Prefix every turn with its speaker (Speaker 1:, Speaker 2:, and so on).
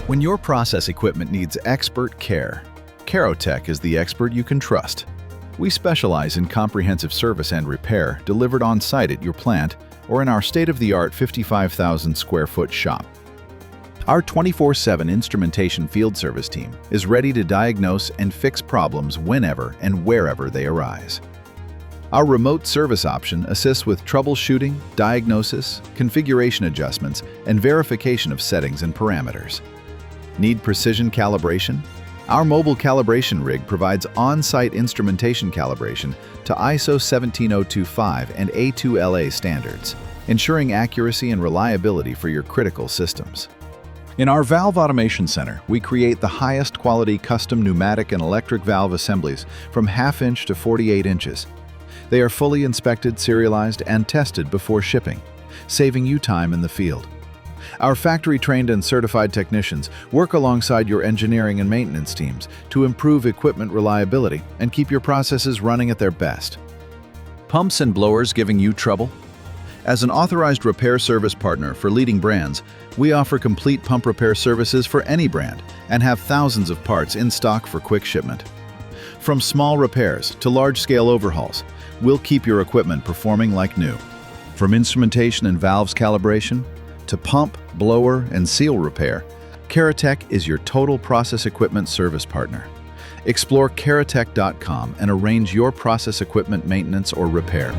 Speaker 1: When your process equipment needs expert care, Carotek is the expert you can trust. We specialize in comprehensive service and repair delivered on-site at your plant or in our state-of-the-art 55,000 square foot shop. Our 24/7 instrumentation field service team is ready to diagnose and fix problems whenever and wherever they arise. Our remote service option assists with troubleshooting, diagnosis, configuration adjustments, and verification of settings and parameters. Need precision calibration? Our mobile calibration rig provides on-site instrumentation calibration to ISO17025 and A2LA standards, ensuring accuracy and reliability for your critical systems. In our Valve Automation Center, we create the highest quality custom pneumatic and electric valve assemblies from 1/2 inch to 48 inches. They are fully inspected, serialized, and tested before shipping, saving you time in the field. Our factory-trained and certified technicians work alongside your engineering and maintenance teams to improve equipment reliability and keep your processes running at their best. Pumps and blowers giving you trouble? As an authorized repair service partner for leading brands, we offer complete pump repair services for any brand and have thousands of parts in stock for quick shipment. From small repairs to large-scale overhauls, we'll keep your equipment performing like new. From instrumentation and valves calibration to pump, blower, and seal repair, Carotek is your total process equipment service partner. Explore carotek.com and arrange your process equipment maintenance or repair.